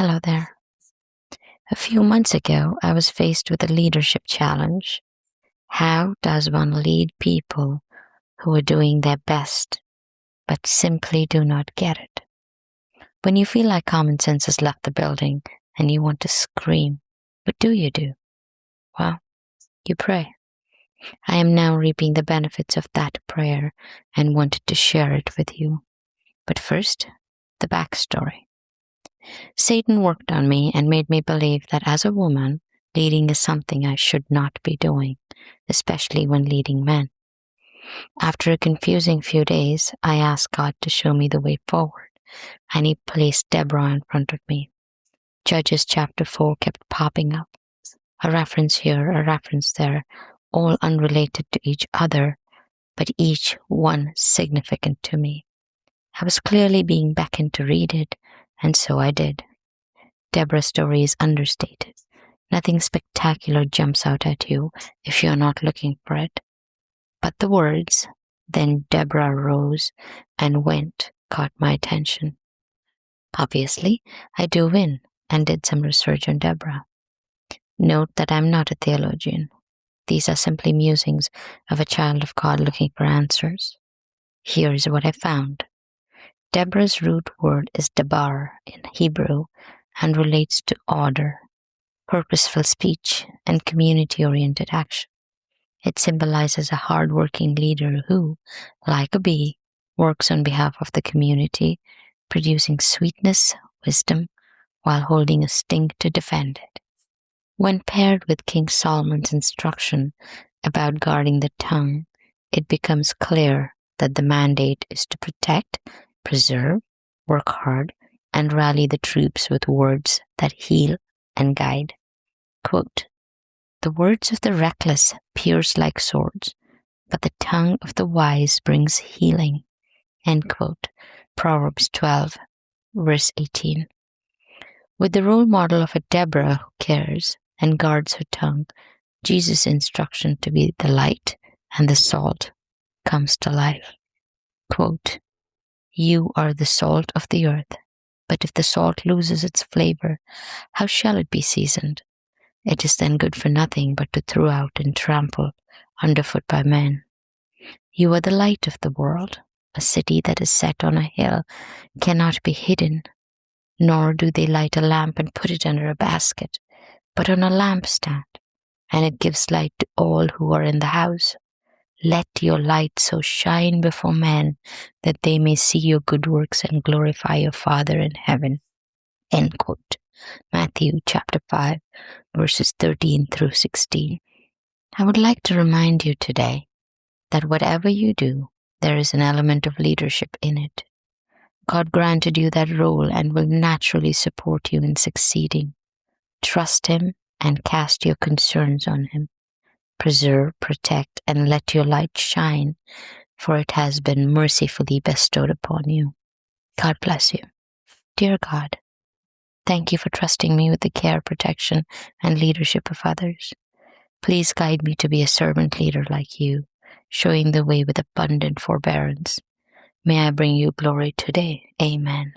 Hello there. A few months ago, I was faced with a leadership challenge. How does one lead people who are doing their best but simply do not get it? When you feel like common sense has left the building and you want to scream, what do you do? Well, you pray. I am now reaping the benefits of that prayer and wanted to share it with you. But first, the backstory. Satan worked on me and made me believe that as a woman, leading is something I should not be doing, especially when leading men. After a confusing few days, I asked God to show me the way forward, and He placed Deborah in front of me. Judges chapter 4 kept popping up. A reference here, a reference there, all unrelated to each other, but each one significant to me. I was clearly being beckoned to read it, and so I did. Deborah's story is understated. Nothing spectacular jumps out at you if you're not looking for it. But the words, "Then Deborah rose and went," caught my attention. Obviously, I dove in and did some research on Deborah. Note that I'm not a theologian. These are simply musings of a child of God looking for answers. Here's what I found. Deborah's root word is dabar in Hebrew and relates to order, purposeful speech, and community-oriented action. It symbolizes a hard-working leader who, like a bee, works on behalf of the community, producing sweetness, wisdom, while holding a sting to defend it. When paired with King Solomon's instruction about guarding the tongue, it becomes clear that the mandate is to protect, preserve, work hard, and rally the troops with words that heal and guide. Quote, "The words of the reckless pierce like swords, but the tongue of the wise brings healing." End quote. Proverbs 12, verse 18. With the role model of a Deborah who cares and guards her tongue, Jesus' instruction to be the light and the salt comes to life. Quote, "You are the salt of the earth, but if the salt loses its flavor, how shall it be seasoned? It is then good for nothing but to throw out and trample underfoot by men. You are the light of the world. A city that is set on a hill cannot be hidden, nor do they light a lamp and put it under a basket, but on a lampstand, and it gives light to all who are in the house. Let your light so shine before men that they may see your good works and glorify your Father in heaven." End quote. Matthew chapter 5, verses 13 through 16. I would like to remind you today that whatever you do, there is an element of leadership in it. God granted you that role and will naturally support you in succeeding. Trust Him and cast your concerns on Him. Preserve, protect, and let your light shine, for it has been mercifully bestowed upon you. God bless you. Dear God, thank you for trusting me with the care, protection, and leadership of others. Please guide me to be a servant leader like you, showing the way with abundant forbearance. May I bring you glory today. Amen.